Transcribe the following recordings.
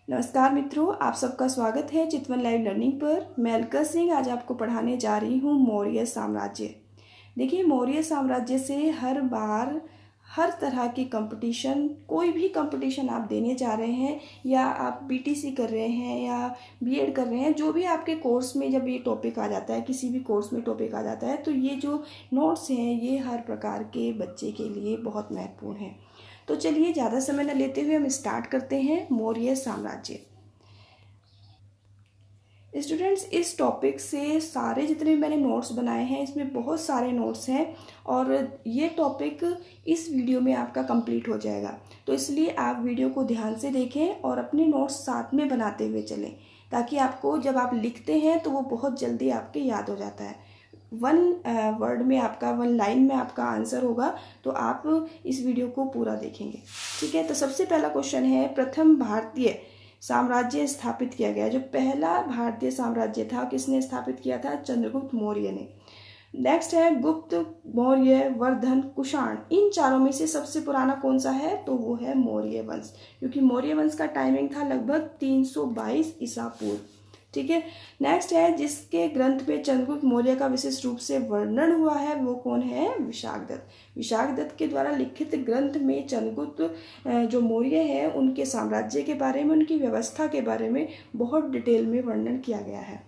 नमस्कार मित्रों, आप सबका स्वागत है चितवन लाइव लर्निंग पर। मैं अलका सिंह आज आपको पढ़ाने जा रही हूँ मौर्य साम्राज्य। देखिए, मौर्य साम्राज्य से हर बार हर तरह की कंपटीशन, कोई भी कंपटीशन आप देने जा रहे हैं या आप बीटीसी कर रहे हैं या बीएड कर रहे हैं, जो भी आपके कोर्स में जब ये टॉपिक आ जाता है, किसी भी कोर्स में टॉपिक आ जाता है, तो ये जो नोट्स हैं ये हर प्रकार के बच्चे के लिए बहुत महत्वपूर्ण हैं। तो चलिए ज़्यादा समय न लेते हुए हम स्टार्ट करते हैं मौर्य साम्राज्य। स्टूडेंट्स, इस टॉपिक से सारे जितने भी मैंने नोट्स बनाए हैं, इसमें बहुत सारे नोट्स हैं और ये टॉपिक इस वीडियो में आपका कंप्लीट हो जाएगा। तो इसलिए आप वीडियो को ध्यान से देखें और अपने नोट्स साथ में बनाते हुए चलें, ताकि आपको जब आप लिखते हैं तो वो बहुत जल्दी आपके याद हो जाता है। वन वर्ड में आपका, वन लाइन में आपका आंसर होगा, तो आप इस वीडियो को पूरा देखेंगे। ठीक है, तो सबसे पहला क्वेश्चन है, प्रथम भारतीय साम्राज्य स्थापित किया गया। जो पहला भारतीय साम्राज्य था किसने स्थापित किया था? चंद्रगुप्त मौर्य ने। नेक्स्ट है गुप्त, मौर्य, वर्धन, कुषाण। इन चारों में से सबसे पुराना कौन सा है? तो वो है मौर्य वंश, क्योंकि मौर्य वंश का टाइमिंग था लगभग 322 ईसा पूर्व। ठीक है, नेक्स्ट है जिसके ग्रंथ में चंद्रगुप्त मौर्य का विशेष रूप से वर्णन हुआ है, वो कौन है? विशाखदत्त। विशाखदत्त के द्वारा लिखित ग्रंथ में चंद्रगुप्त जो मौर्य है उनके साम्राज्य के बारे में, उनकी व्यवस्था के बारे में बहुत डिटेल में वर्णन किया गया है।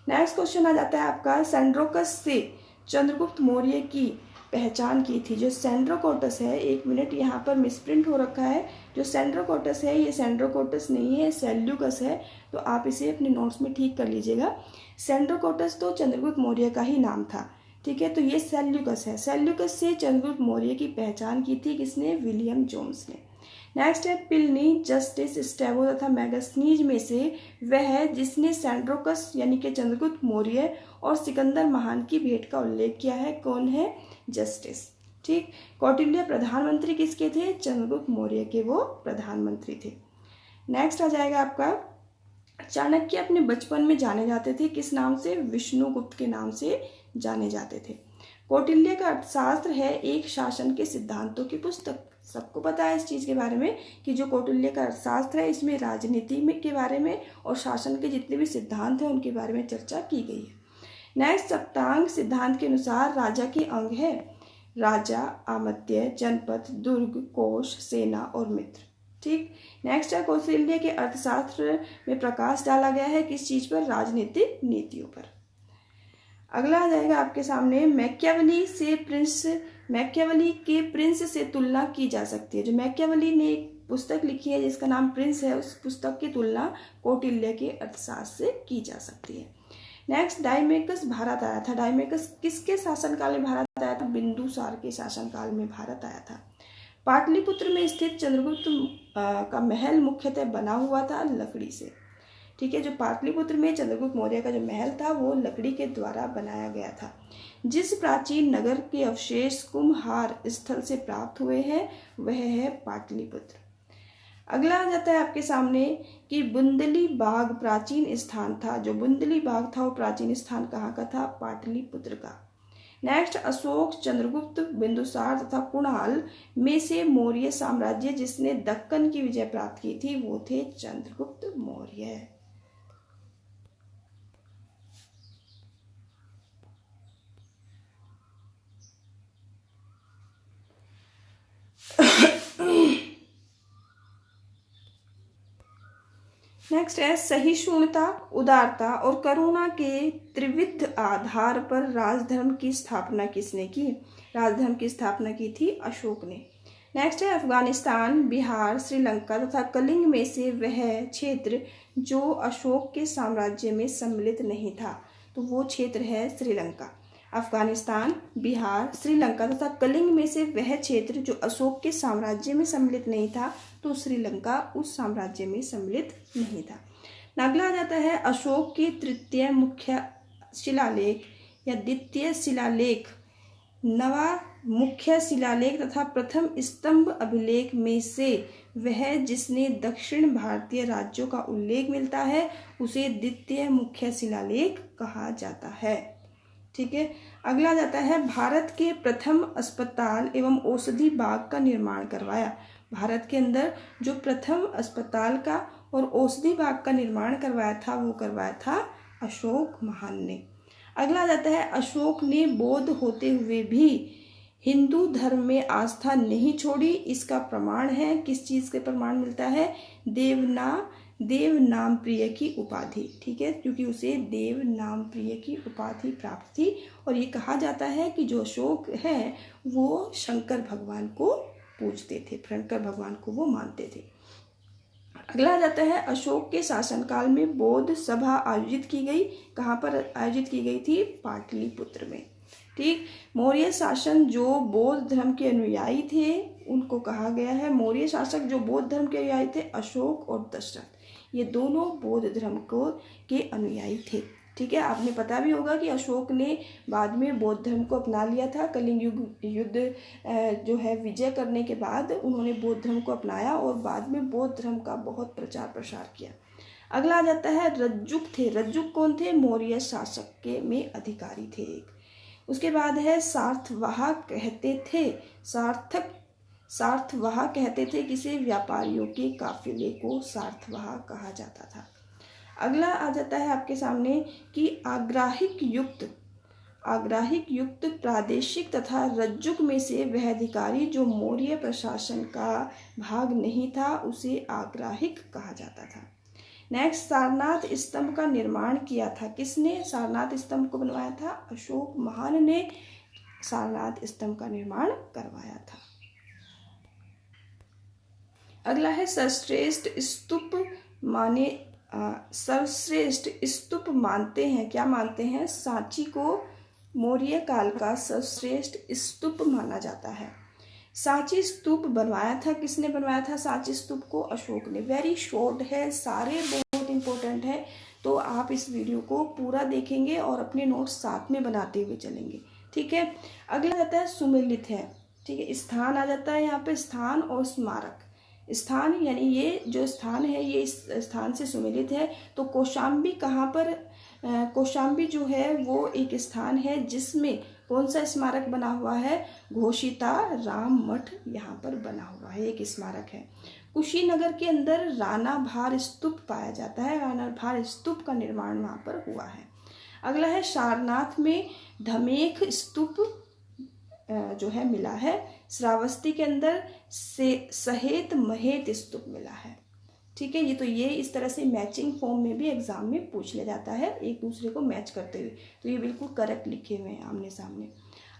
नेक्स्ट क्वेश्चन आ जाता है आपका, सेंड्रोकस से चंद्रगुप्त मौर्य की पहचान की थी। जो सेंड्रोकोटस है, एक मिनट यहाँ पर मिसप्रिंट हो रखा है, जो सेंड्रोकोटस है ये सेंड्रोकोटस नहीं है, सेल्यूकस है, तो आप इसे अपने नोट्स में ठीक कर लीजिएगा। सेंड्रोकोटस तो चंद्रगुप्त मौर्य का ही नाम था। ठीक है, तो ये सेल्यूकस है। सेल्यूकस से चंद्रगुप्त मौर्य की पहचान की थी किसने? विलियम जोन्स ने। नेक्स्ट है प्लिनी, जस्टिस, स्ट्रैबो तथा मैगस्थनीज में से वह है जिसने सेंड्रोकस यानी कि चंद्रगुप्त मौर्य और सिकंदर महान की भेंट का उल्लेख किया है। कौन है? जस्टिस। ठीक। कौटिल्य प्रधानमंत्री किसके थे? चंद्रगुप्त मौर्य के वो प्रधानमंत्री थे। नेक्स्ट आ जाएगा आपका, चाणक्य अपने बचपन में जाने जाते थे किस नाम से? विष्णुगुप्त के नाम से जाने जाते थे। कौटिल्य का अर्थशास्त्र है एक शासन के सिद्धांतों की पुस्तक। सबको पता है इस चीज के बारे में कि जो कौटिल्य का अर्थशास्त्र है इसमें राजनीति में के बारे में और शासन के जितने भी सिद्धांत हैं उनके बारे में चर्चा की गई है। नेक्स्ट, सप्तांग सिद्धांत के अनुसार राजा के अंग है राजा, आमत्य, जनपद, दुर्ग, कोश, सेना और मित्र। ठीक। नेक्स्ट है, कौटिल्य के अर्थशास्त्र में प्रकाश डाला गया है किस चीज पर? राजनीतिक नीतियों पर। अगला आ जाएगा आपके सामने, मैकियावेली के प्रिंस से तुलना की जा सकती है। जो मैकियावेली ने एक पुस्तक लिखी है जिसका नाम प्रिंस है, उस पुस्तक की तुलना कौटिल्य के अर्थशास्त्र से की जा सकती है। नेक्स्ट, डायमेकस भारत आया था। डायमेकस किसके शासनकाल में भारत आया था? बिंदुसार के शासनकाल में भारत आया था। पाटलिपुत्र में स्थित चंद्रगुप्त का महल मुख्यतः बना हुआ था लकड़ी से। ठीक है, जो पाटलिपुत्र में चंद्रगुप्त मौर्य का जो महल था वो लकड़ी के द्वारा बनाया गया था। जिस प्राचीन नगर के अवशेष कुम्हार स्थल से प्राप्त हुए हैं वह है पाटलिपुत्र। अगला आ जाता है आपके सामने कि बुंदली बाग प्राचीन स्थान था। जो बुंदली बाग था वो प्राचीन स्थान कहाँ का था? पाटलिपुत्र का। नेक्स्ट, अशोक, चंद्रगुप्त, बिंदुसार तथा कुणाल में से मौर्य साम्राज्य जिसने दक्कन की विजय प्राप्त की थी वो थे चंद्रगुप्त मौर्य। नेक्स्ट है, सहिष्णुता, उदारता और करुणा के त्रिविध आधार पर राजधर्म की स्थापना किसने की? राजधर्म की स्थापना की थी अशोक ने। नेक्स्ट है, अफगानिस्तान, बिहार, श्रीलंका तथा कलिंग में से वह क्षेत्र जो अशोक के साम्राज्य में सम्मिलित नहीं था, तो वो क्षेत्र है श्रीलंका। अफगानिस्तान, बिहार, श्रीलंका तथा कलिंग में से वह क्षेत्र जो अशोक के साम्राज्य में सम्मिलित नहीं था, तो श्रीलंका उस साम्राज्य में सम्मिलित नहीं था। अगला आ जाता है, अशोक के तृतीय मुख्य शिलालेख या द्वितीय शिलालेख, नवा मुख्य शिलालेख तथा प्रथम स्तंभ अभिलेख में से वह जिसने दक्षिण भारतीय राज्यों का उल्लेख मिलता है उसे द्वितीय मुख्य शिलालेख कहा जाता है। ठीक है, अगला जाता है, भारत के प्रथम अस्पताल एवं औषधि बाग का निर्माण करवाया। भारत के अंदर जो प्रथम अस्पताल का और औषधि भाग का निर्माण करवाया था वो करवाया था अशोक महान ने। अगला जाता है, अशोक ने बौद्ध होते हुए भी हिंदू धर्म में आस्था नहीं छोड़ी। इसका प्रमाण है, किस चीज़ के प्रमाण मिलता है? देव नाम प्रिय की उपाधि, ठीक है, क्योंकि उसे देव नाम प्रिय की उपाधि प्राप्त थी। और ये कहा जाता है कि जो अशोक है वो शंकर भगवान को पूजते थे, शंकर भगवान को वो मानते थे। अगला जाता है, अशोक के शासनकाल में बौद्ध सभा आयोजित की गई। कहाँ पर आयोजित की गई थी? पाटलिपुत्र में, ठीक। मौर्य शासन जो बौद्ध धर्म के अनुयायी थे उनको कहा गया है, मौर्य शासक जो बौद्ध धर्म के अनुयायी थे अशोक और दशरथ, ये दोनों बौद्ध धर्म के अनुयायी थे, ठीक है। आपने पता भी होगा कि अशोक ने बाद में बौद्ध धर्म को अपना लिया था। कलिंग युद्ध जो है विजय करने के बाद उन्होंने बौद्ध धर्म को अपनाया और बाद में बौद्ध धर्म का बहुत प्रचार प्रसार किया। अगला आ जाता है, रज्जुक थे। रज्जुक कौन थे? मौर्य शासक के में अधिकारी थे एक। उसके बाद है, सार्थवाह कहते थे। सार्थवाह कहते थे किसे? व्यापारियों के काफिले को सार्थवाह कहा जाता था। अगला आ जाता है आपके सामने कि आग्राहिक युक्त प्रादेशिक तथा रज्जुक में से वह अधिकारी जो मौर्य प्रशासन का भाग नहीं था उसे आग्राहिक कहा जाता था। नेक्स्ट, सारनाथ स्तंभ का निर्माण किया था किसने? सारनाथ स्तंभ को बनवाया था अशोक महान ने सारनाथ स्तंभ का निर्माण करवाया था। अगला है, सर्वश्रेष्ठ स्तूप मानते हैं। क्या मानते हैं? सांची को मौर्य काल का सर्वश्रेष्ठ स्तूप माना जाता है। सांची स्तूप बनवाया था किसने? बनवाया था सांची स्तूप को अशोक ने। वेरी शॉर्ट है, सारे बहुत इंपॉर्टेंट है, तो आप इस वीडियो को पूरा देखेंगे और अपने नोट्स साथ में बनाते हुए चलेंगे, ठीक है। अगला आता है, सुमेलित है, ठीक है। स्थान आ जाता है यहाँ पे, स्थान और स्मारक। स्थान यानी ये जो स्थान है ये इस स्थान से सुमेलित है। तो कौशाम्बी कहाँ पर? कौशाम्बी जो है वो एक स्थान है जिसमें कौन सा स्मारक बना हुआ है? घोषिता राम मठ यहाँ पर बना हुआ है, एक स्मारक है। कुशीनगर के अंदर राणा भार स्तूप पाया जाता है, राणा भार स्तूप का निर्माण वहाँ पर हुआ है। अगला है, सारनाथ में धमेख स्तूप जो है मिला है। श्रावस्ती के अंदर से सहेत महेत स्तूप मिला है, ठीक है। ये इस तरह से मैचिंग फॉर्म में भी एग्जाम में पूछ लिया जाता है, एक दूसरे को मैच करते हुए, तो ये बिल्कुल करेक्ट लिखे हुए हैं आमने सामने।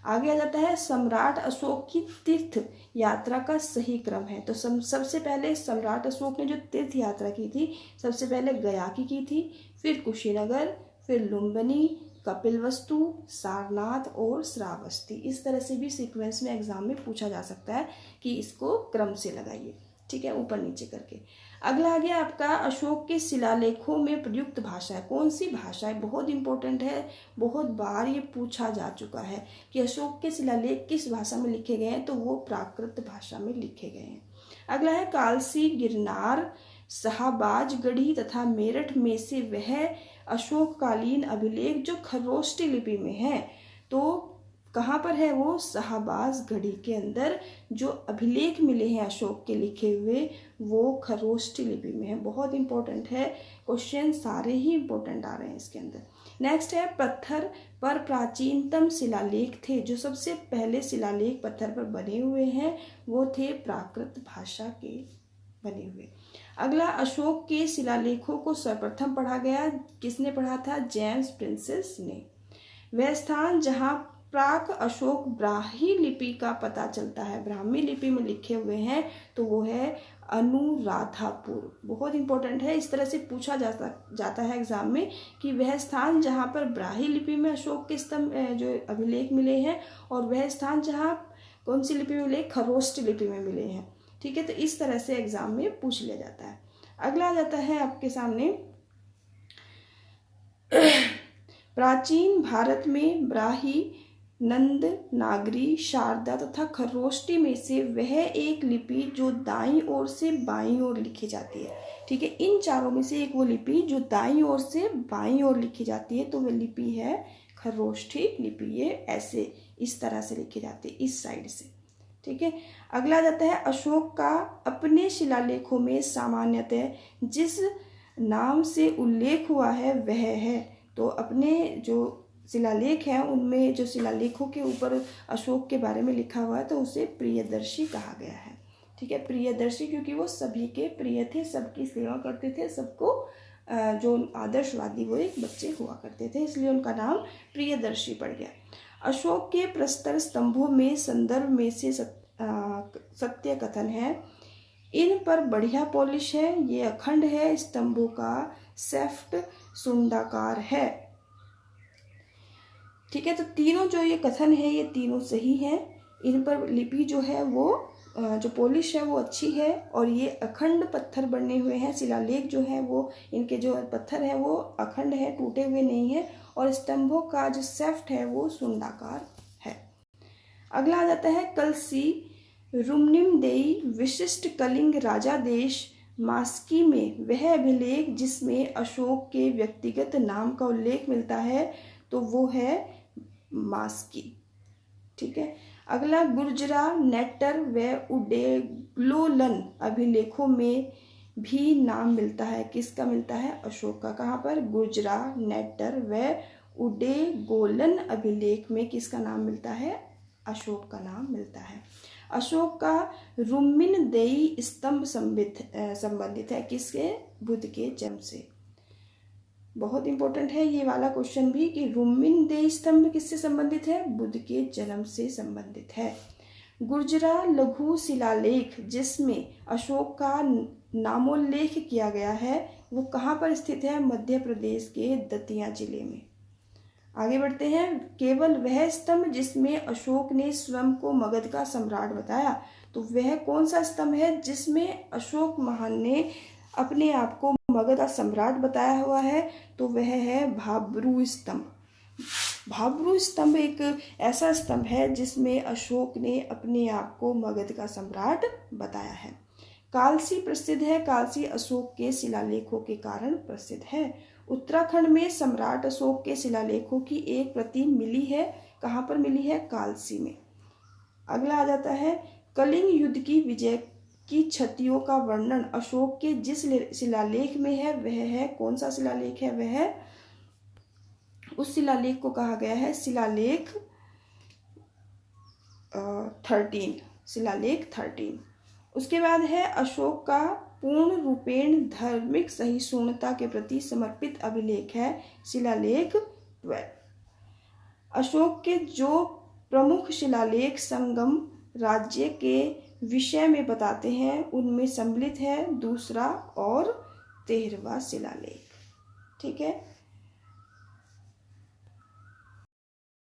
आगे आ जाता है, सम्राट अशोक की तीर्थ यात्रा का सही क्रम है। तो सबसे पहले सम्राट अशोक ने जो तीर्थ यात्रा की थी, सबसे पहले गया की थी, फिर कुशीनगर, फिर लुम्बिनी, कपिलवस्तु, सारनाथ और श्रावस्ती। इस तरह से भी सीक्वेंस में एग्जाम में पूछा जा सकता है कि इसको क्रम से लगाइए, ठीक है, ऊपर नीचे करके। अगला आ गया आपका, अशोक के शिलालेखों में प्रयुक्त भाषा है। कौन सी भाषा है? बहुत इंपॉर्टेंट है, बहुत बार ये पूछा जा चुका है कि अशोक के शिलालेख किस भाषा में लिखे गए हैं, तो वो प्राकृत भाषा में लिखे गए हैं। अगला है, कालसी, गिरनार, शाहबाजगढ़ी तथा मेरठ में से वह अशोककालीन अभिलेख जो खरोष्टी लिपि में है, तो कहाँ पर है वो? शाहबाजगढ़ी के अंदर जो अभिलेख मिले हैं अशोक के लिखे हुए वो खरोष्टी लिपि में है। बहुत इंपॉर्टेंट है, क्वेश्चन सारे ही इंपॉर्टेंट आ रहे हैं इसके अंदर। नेक्स्ट है, पत्थर पर प्राचीनतम शिलालेख थे। जो सबसे पहले शिलालेख पत्थर पर बने हुए हैं वो थे प्राकृत भाषा के बने हुए। अगला, अशोक के शिलालेखों को सर्वप्रथम पढ़ा गया, किसने पढ़ा था? जेम्स प्रिंसेस ने। वह स्थान जहाँ प्राक अशोक ब्राह्मी लिपि का पता चलता है, ब्राह्मी लिपि में लिखे हुए हैं, तो वो है अनुराधापुर। बहुत इंपॉर्टेंट है, इस तरह से पूछा जाता है एग्जाम में कि वह स्थान जहाँ पर ब्राह्मी लिपि में अशोक के स्तंभ जो अभिलेख मिले हैं, और वह स्थान जहाँ कौन सी लिपि में मिले? खरोष्टी लिपि में मिले हैं, ठीक है। तो इस तरह से एग्जाम में पूछ लिया जाता है। अगला आ जाता है आपके सामने, प्राचीन भारत में ब्राह्मी, नंद नागरी, शारदा तथा खरोष्टी में से वह एक लिपि जो दाईं ओर से बाईं ओर लिखी जाती है, ठीक है। इन चारों में से एक वो लिपि जो दाईं ओर से बाईं ओर लिखी जाती है, तो वह लिपि है खरोष्टी लिपि। ये ऐसे इस तरह से लिखी जाती है, इस साइड से, ठीक है। अगला आ जाता है अशोक का अपने शिलालेखों में सामान्यतः जिस नाम से उल्लेख हुआ है वह है। तो अपने जो शिलालेख हैं उनमें जो शिलालेखों के ऊपर अशोक के बारे में लिखा हुआ है तो उसे प्रियदर्शी कहा गया है। ठीक है, प्रियदर्शी क्योंकि वो सभी के प्रिय थे, सबकी सेवा करते थे, सबको जो आदर्शवादी वो एक बच्चे हुआ करते थे, इसलिए उनका नाम प्रियदर्शी पड़ गया। अशोक के प्रस्तर स्तंभों में संदर्भ में से सत्य कथन है। इन पर बढ़िया पॉलिश है, ये अखंड है, स्तंभों का सेफ्ट सुंडाकार है। ठीक है, तो तीनों जो ये कथन है ये तीनों सही हैं। इन पर लिपि जो है वो जो पॉलिश है वो अच्छी है और ये अखंड पत्थर बने हुए हैं। शिलालेख जो है वो इनके जो पत्थर है वो अखंड है, टूटे हुए नहीं है और स्तंभों का जो सेफ्ट है वो सुंडाकार है। अगला आ जाता है कलसी रुमनिम देई विशिष्ट कलिंग राजा देश मास्की में वह अभिलेख जिसमें अशोक के व्यक्तिगत नाम का उल्लेख मिलता है तो वो है मास्की। ठीक है। अगला गुर्जरा नेटर व उडेग्लोलन अभिलेखों में भी नाम मिलता है। किसका मिलता है? अशोक का। कहाँ पर? गुर्जरा नेटर व उडेगोलन अभिलेख में किसका नाम मिलता है? अशोक का नाम मिलता है। अशोक का रुम्मिन देई स्तंभ संबंधित है किसके? बुद्ध के जन्म से। बहुत इंपॉर्टेंट है ये वाला क्वेश्चन भी कि रुम्मिन देई स्तंभ किससे संबंधित है? बुद्ध के जन्म से संबंधित है। गुर्जरा लघु शिलालेख जिसमें अशोक का नामोल्लेख किया गया है वो कहाँ पर स्थित है? मध्य प्रदेश के दतिया जिले में। आगे बढ़ते हैं। केवल वह स्तंभ जिसमें अशोक ने स्वयं को मगध का सम्राट बताया, तो वह कौन सा स्तंभ है जिसमें अशोक महान ने अपने आप को मगध का सम्राट बताया हुआ है? तो वह है भाब्रू स्तंभ। भाब्रू स्तंभ एक ऐसा स्तंभ है जिसमें अशोक ने अपने आप को मगध का सम्राट बताया है। कालसी प्रसिद्ध है। कालसी अशोक के शिलालेखों के कारण प्रसिद्ध है। उत्तराखंड में सम्राट अशोक के शिलालेखों की एक प्रति मिली है। कहाँ पर मिली है? कालसी में। अगला आ जाता है कलिंग युद्ध की विजय की क्षतियों का वर्णन अशोक के जिस शिलालेख में है वह है कौन सा शिलालेख है? वह उस शिलालेख को कहा गया है शिलालेख 13। शिलालेख 13। उसके बाद है अशोक का पूर्ण रूपेण धार्मिक सहिष्णुता के प्रति समर्पित अभिलेख है शिलालेख 12। अशोक के जो प्रमुख शिलालेख संगम राज्य के विषय में बताते हैं उनमें सम्मिलित है दूसरा और 13वां शिलालेख। ठीक है।